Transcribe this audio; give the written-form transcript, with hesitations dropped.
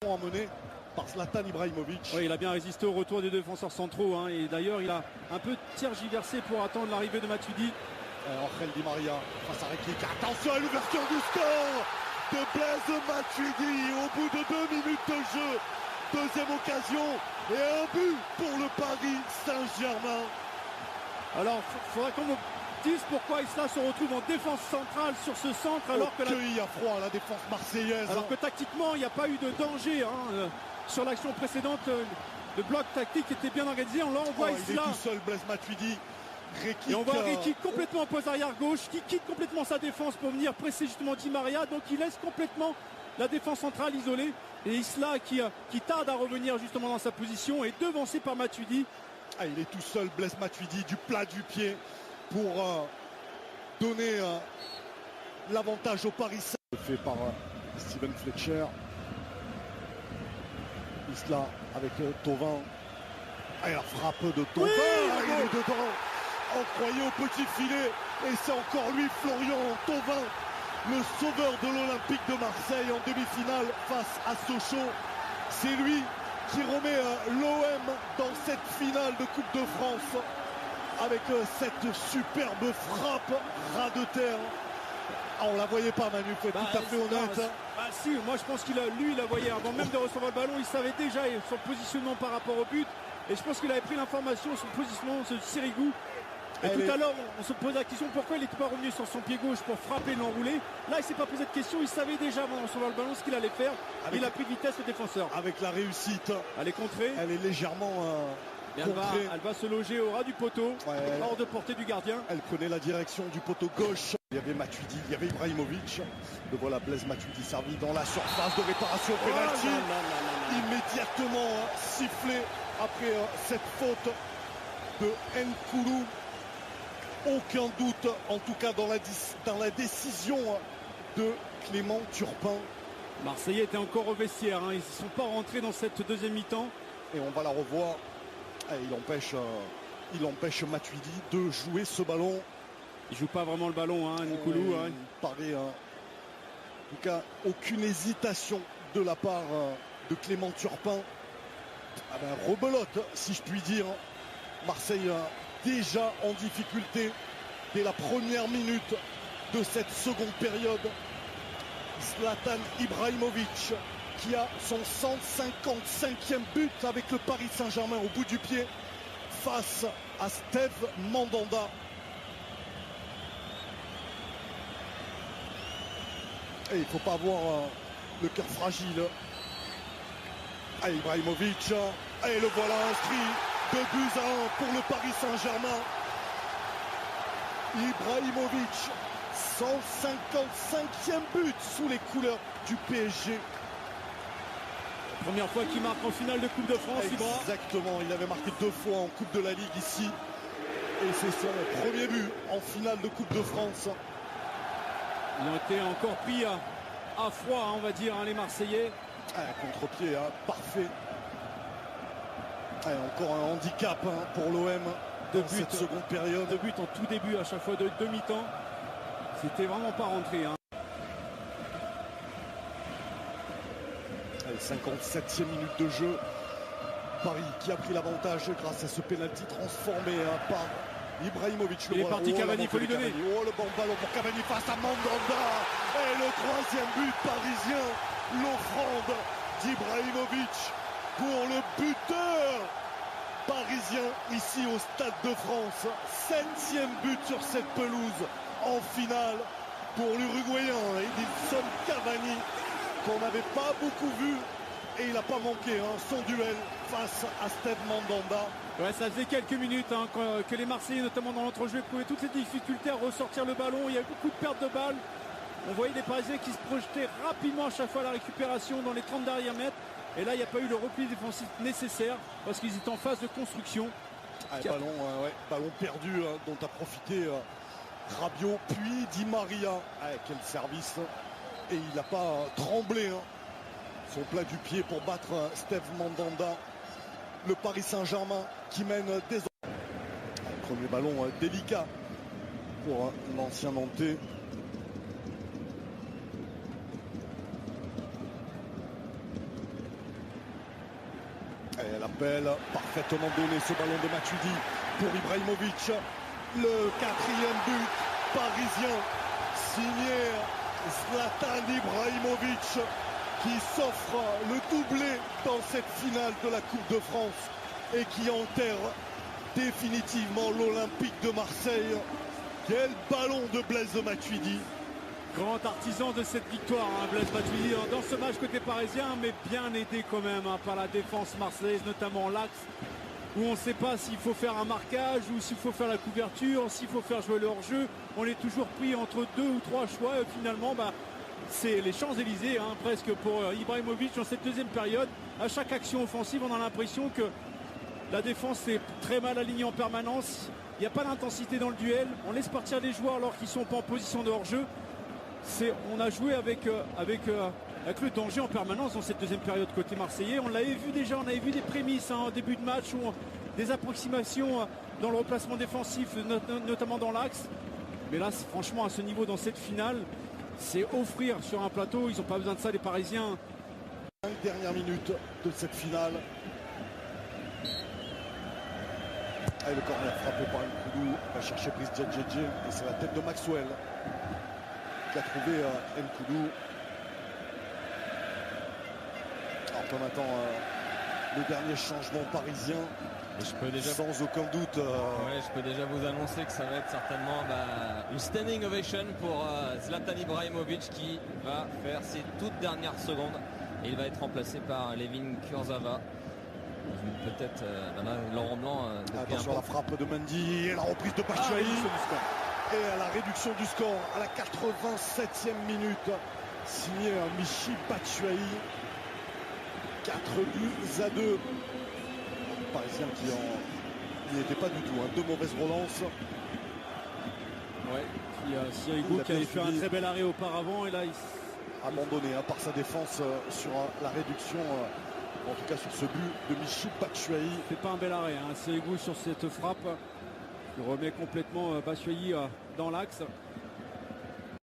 Emmené par Zlatan Ibrahimovic. Oui, il a bien résisté au retour des défenseurs centraux hein, et d'ailleurs il a un peu tergiversé pour attendre l'arrivée de Matuidi. Angel Di Maria face à Rekik. Attention à l'ouverture du score de Blaise Matuidi au bout de 2 minutes de jeu. Deuxième occasion et un but pour le Paris Saint-Germain. Alors il faudrait qu'on me dise pourquoi Isla se retrouve en défense centrale sur ce centre alors que il y a froid à la défense marseillaise. Alors que tactiquement il n'y a pas eu de danger hein, sur l'action précédente. Le bloc tactique était bien organisé. Là on voit Isla. Il est tout seul, Blaise Matuidi. Rekik, et on voit Rekik complètement en poste arrière gauche qui quitte complètement sa défense pour venir presser justement Di Maria. Donc il laisse complètement la défense centrale isolée. Et Isla qui tarde à revenir justement dans sa position est devancé par Matuidi. Il est tout seul, Blaise Matuidi, du plat du pied pour donner l'avantage au Paris Saint-Germain. Fait par Steven Fletcher. Isla avec Thauvin. Et la frappe de Thauvin. Oui, il est dedans. On croyait au petit filet. Et c'est encore lui, Florian Thauvin, le sauveur de l'Olympique de Marseille en demi-finale face à Sochaux. C'est lui qui remet l'OM dans cette finale de Coupe de France avec cette superbe frappe ras de terre. On la voyait pas, Manu, faut être tout à fait honnête. Si, moi je pense qu'il la voyait avant même de recevoir le ballon, il savait déjà son positionnement par rapport au but. Et je pense qu'il avait pris l'information, son positionnement, ce Sirigu. Et tout à l'heure, on se pose la question pourquoi il n'était pas revenu sur son pied gauche pour frapper l'enroulé. Là, il ne s'est pas posé de question, il savait déjà avant de recevoir le ballon ce qu'il allait faire. Il a pris de vitesse le défenseur. Avec la réussite. Elle est contrée. Elle est légèrement contrée. Elle va se loger au ras du poteau, hors de portée du gardien. Elle connaît la direction du poteau gauche. Il y avait Matuidi, il y avait Ibrahimovic. Le voilà, Blaise Matuidi servi dans la surface de réparation penalty. Immédiatement sifflé après cette faute de Nkoulou. Aucun doute, en tout cas dans la décision de Clément Turpin. Marseillais était encore au vestiaire, hein. Ils ne sont pas rentrés dans cette deuxième mi-temps. Et on va la revoir. Il empêche Matuidi de jouer ce ballon. Il joue pas vraiment le ballon, hein, Nkoulou. Il paraît, en tout cas, aucune hésitation de la part de Clément Turpin. Rebelote, si je puis dire. Marseille déjà en difficulté dès la première minute de cette seconde période. Zlatan Ibrahimovic qui a son 155e but avec le Paris Saint-Germain au bout du pied face à Steve Mandanda. Et il ne faut pas avoir le cœur fragile. Ibrahimovic, et le voilà inscrit. 2 buts à 1 pour le Paris Saint-Germain. Ibrahimovic, 155e but sous les couleurs du PSG. La première fois qu'il marque en finale de Coupe de France. Exactement, il avait marqué 2 fois en Coupe de la Ligue ici. Et c'est son premier but en finale de Coupe de France. Ils ont été encore pris à froid, hein, on va dire, hein, les Marseillais. Contre-pied, parfait. Encore un handicap pour l'OM dans cette seconde période. 2 buts en tout début à chaque fois de demi-temps. C'était vraiment pas rentré. 57e minute de jeu. Paris qui a pris l'avantage grâce à ce pénalty transformé par Ibrahimovic. Il est parti Cavani, il faut lui donner. Le bon ballon pour Cavani face à Mandanda. Et le 3e but parisien. L'offrande d'Ibrahimovic pour le buteur parisien ici au Stade de France. 7e but sur cette pelouse en finale pour l'Uruguayen Edinson Cavani qu'on n'avait pas beaucoup vu et il n'a pas manqué son duel face à Steve Mandanda. Ouais, ça faisait quelques minutes que les Marseillais, notamment dans l'entrejeu, éprouvaient toutes ces difficultés à ressortir le ballon. Il y a eu beaucoup de pertes de balles. On voyait des Parisiens qui se projetaient rapidement à chaque fois à la récupération dans les 30 derniers mètres. Et là, il n'y a pas eu le repli défensif nécessaire parce qu'ils étaient en phase de construction. Ballon perdu dont a profité Rabiot, puis Di Maria. Quel service. Et il n'a pas tremblé son plat du pied pour battre Steve Mandanda. Le Paris Saint-Germain qui mène désormais. Premier ballon délicat pour l'ancien Nantais. Et l'appel parfaitement donné, ce ballon de Matuidi pour Ibrahimovic. Le 4e but parisien signé Zlatan Ibrahimovic qui s'offre le doublé dans cette finale de la Coupe de France et qui enterre définitivement l'Olympique de Marseille. Quel ballon de Blaise Matuidi. Grand artisan de cette victoire, hein, Blaise Matuidi, dans ce match côté parisien, mais bien aidé quand même par la défense marseillaise, notamment l'axe, où on ne sait pas s'il faut faire un marquage ou s'il faut faire la couverture, s'il faut faire jouer le hors-jeu. On est toujours pris entre 2 ou 3 choix. Et finalement, c'est les Champs-Élysées, hein, presque pour Ibrahimovic dans cette deuxième période. À chaque action offensive, on a l'impression que la défense est très mal alignée en permanence. Il n'y a pas d'intensité dans le duel. On laisse partir les joueurs alors qu'ils ne sont pas en position de hors-jeu. On a joué avec le danger en permanence dans cette deuxième période côté marseillais. On l'avait vu déjà, on avait vu des prémices en début de match, des approximations dans le replacement défensif, notamment dans l'axe. Mais là, franchement, à ce niveau, dans cette finale, c'est offrir sur un plateau. Ils n'ont pas besoin de ça, les Parisiens. 5 dernières minutes de cette finale. Et le corner frappé par Nkoudou. Va chercher Brice Djedjedje. Et c'est la tête de Maxwell qui a trouvé Nkoudou. Alors qu'on attend le dernier changement parisien. Et je peux déjà, sans aucun doute. Ouais, je peux déjà vous annoncer que ça va être certainement une standing ovation pour Zlatan Ibrahimovic qui va faire ses toutes dernières secondes. Et il va être remplacé par Layvin Kurzawa. Peut-être Laurent Blanc. Attention à la frappe de Mendy et la reprise de Batshuayi. Et à la réduction du score à la 87e minute. Signé Michy Batshuayi. 4 buts à 2. Les Parisiens qui n'y étaient pas du tout. Hein. 2 mauvaises relances. Ouais, Sirigu qui avait fait un très bel arrêt auparavant. Et là, il abandonné par sa défense sur la réduction. En tout cas sur ce but de Michy Batshuayi. C'est pas un bel arrêt, hein. Sirigu sur cette frappe. Il remet complètement Batshuayi dans l'axe.